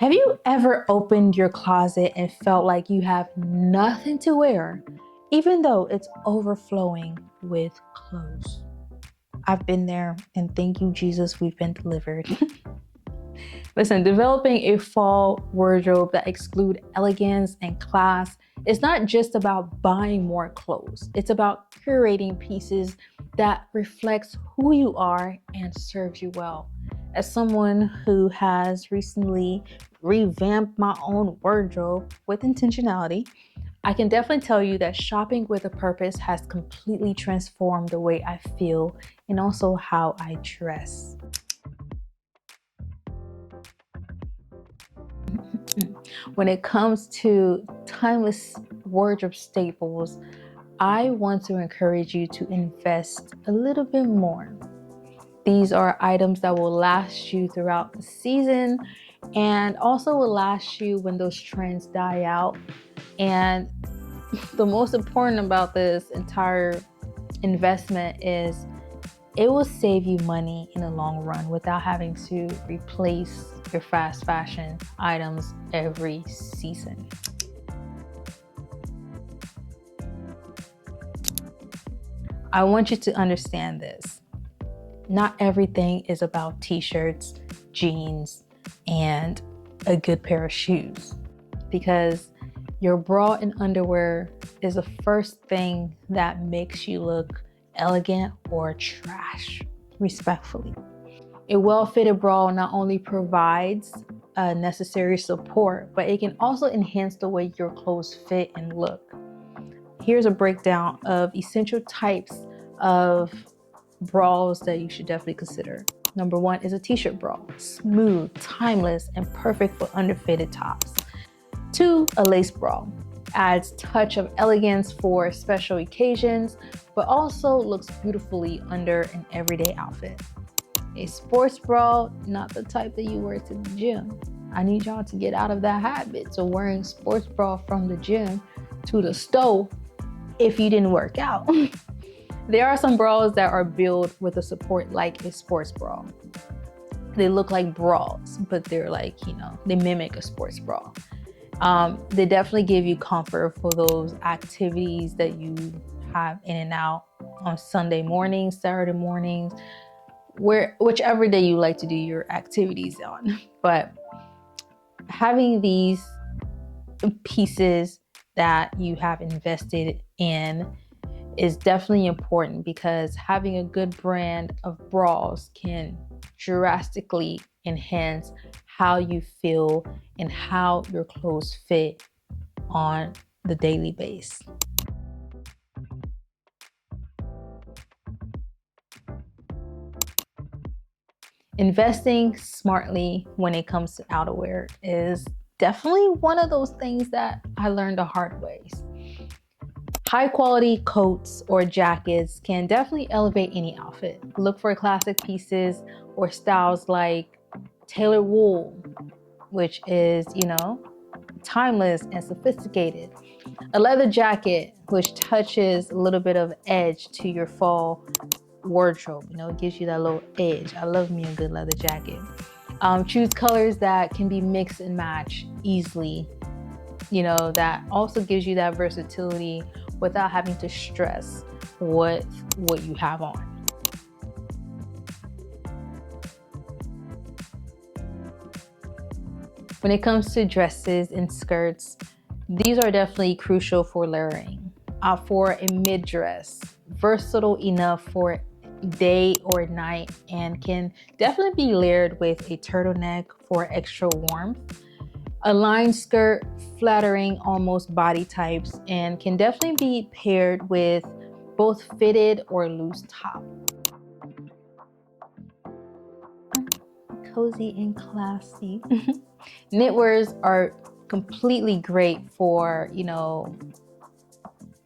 Have you ever opened your closet and felt like you have nothing to wear, even though it's overflowing with clothes? I've been there, and thank you, Jesus, we've been delivered. Listen, developing a fall wardrobe that excludes elegance and class is not just about buying more clothes. It's about curating pieces that reflects who you are and serves you well. As someone who has recently revamped my own wardrobe with intentionality, I can definitely tell you that shopping with a purpose has completely transformed the way I feel and also how I dress. When it comes to timeless wardrobe staples, I want to encourage you to invest a little bit more. These are items that will last you throughout the season and also will last you when those trends die out. And the most important about this entire investment is it will save you money in the long run without having to replace your fast fashion items every season. I want you to understand this. Not everything is about t-shirts, jeans, and a good pair of shoes, because your bra and underwear is the first thing that makes you look elegant or trash, respectfully. A well-fitted bra not only provides necessary support, but it can also enhance the way your clothes fit and look. Here's a breakdown of essential types of bras that you should definitely consider. Number one is a t-shirt bra, smooth, timeless, and perfect for underfitted tops. Two, a lace bra, adds touch of elegance for special occasions, but also looks beautifully under an everyday outfit. A sports bra, not the type that you wear to the gym. I need y'all to get out of that habit of wearing sports bra from the gym to the stove if you didn't work out. There are some bras that are built with a support like a sports bra. They look like bras, but they're like, they mimic a sports bra. They definitely give you comfort for those activities that you have in and out on Sunday mornings, Saturday mornings, whichever day you like to do your activities on. But having these pieces that you have invested in is definitely important, because having a good brand of bras can drastically enhance how you feel and how your clothes fit on the daily basis. Investing smartly when it comes to outerwear is definitely one of those things that I learned the hard ways. High quality coats or jackets can definitely elevate any outfit. Look for classic pieces or styles like tailored wool, which is, timeless and sophisticated. A leather jacket, which touches a little bit of edge to your fall wardrobe. It gives you that little edge. I love me a good leather jacket. Choose colors that can be mixed and matched easily. That also gives you that versatility without having to stress what you have on. When it comes to dresses and skirts, these are definitely crucial for layering. For a mid dress, versatile enough for day or night, and can definitely be layered with a turtleneck for extra warmth. A line skirt, flattering almost body types, and can definitely be paired with both fitted or loose top. Cozy and classy. Knitwears are completely great for,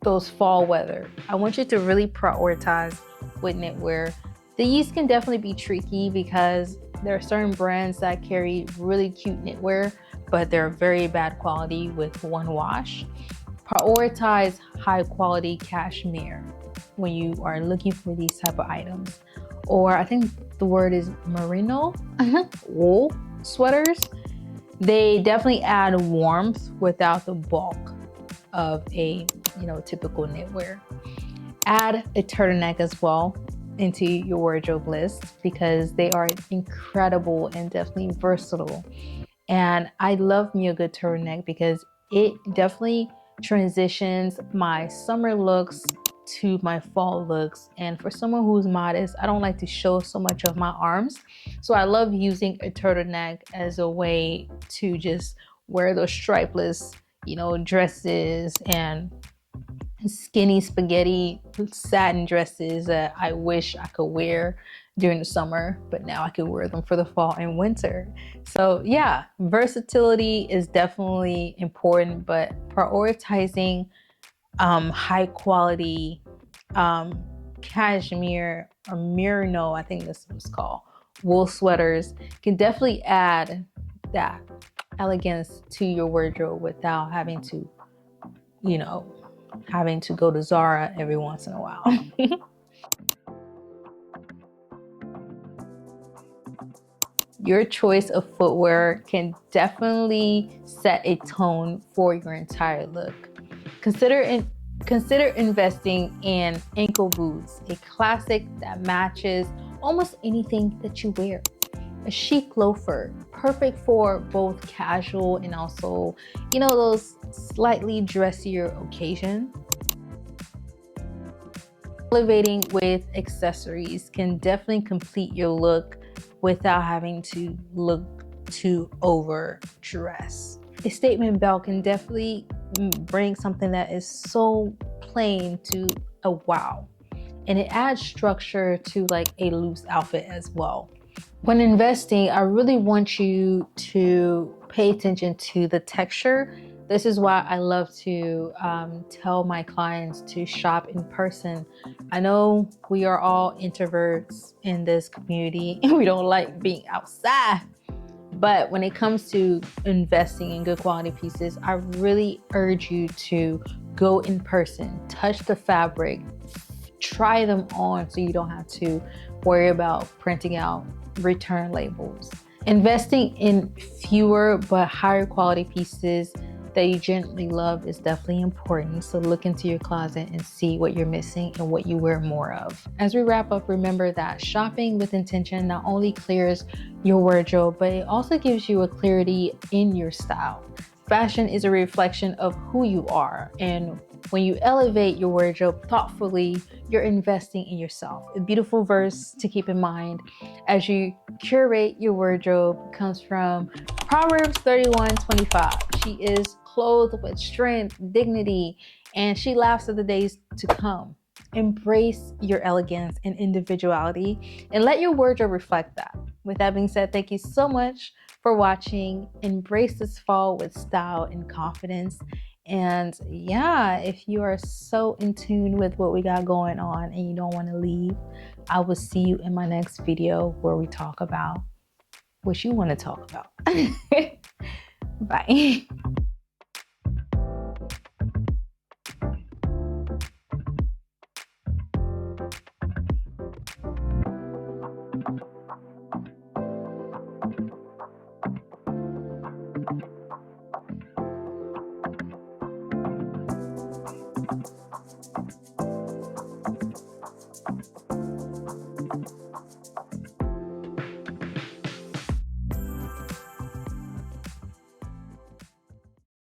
those fall weather. I want you to really prioritize with knitwear. These can definitely be tricky because there are certain brands that carry really cute knitwear, but they're very bad quality with one wash. Prioritize high quality cashmere when you are looking for these type of items. Or I think the word is merino wool sweaters. They definitely add warmth without the bulk of a, typical knitwear. Add a turtleneck as well into your wardrobe list because they are incredible and definitely versatile. And I love me a good turtleneck because it definitely transitions my summer looks to my fall looks. And for someone who's modest, I don't like to show so much of my arms. So I love using a turtleneck as a way to just wear those stripeless, dresses and skinny spaghetti satin dresses that I wish I could wear during the summer, but now I could wear them for the fall and winter. So yeah, versatility is definitely important, but prioritizing high quality cashmere or merino, I think this was called, wool sweaters can definitely add that elegance to your wardrobe without having to, having to go to Zara every once in a while. Your choice of footwear can definitely set a tone for your entire look. Consider investing in ankle boots, a classic that matches almost anything that you wear. A chic loafer, perfect for both casual and also, those slightly dressier occasions. Elevating with accessories can definitely complete your look without having to look too overdressed. A statement belt can definitely bring something that is so plain to a wow. And it adds structure to like a loose outfit as well. When investing, I really want you to pay attention to the texture. This is why I love to tell my clients to shop in person. I know we are all introverts in this community and we don't like being outside. But when it comes to investing in good quality pieces, I really urge you to go in person, touch the fabric, try them on so you don't have to worry about printing out return labels. Investing in fewer but higher quality pieces that you genuinely love is definitely important. So look into your closet and see what you're missing and what you wear more of. As we wrap up, remember that shopping with intention not only clears your wardrobe, but it also gives you a clarity in your style. Fashion is a reflection of who you are, and when you elevate your wardrobe thoughtfully, you're investing in yourself. A beautiful verse to keep in mind as you curate your wardrobe comes from Proverbs 31:25. She is clothed with strength, dignity, and she laughs at the days to come. Embrace your elegance and individuality and let your wardrobe reflect that. With that being said, thank you so much for watching. Embrace this fall with style and confidence. And yeah, if you are so in tune with what we got going on and you don't want to leave, I will see you in my next video where we talk about what you want to talk about. Bye.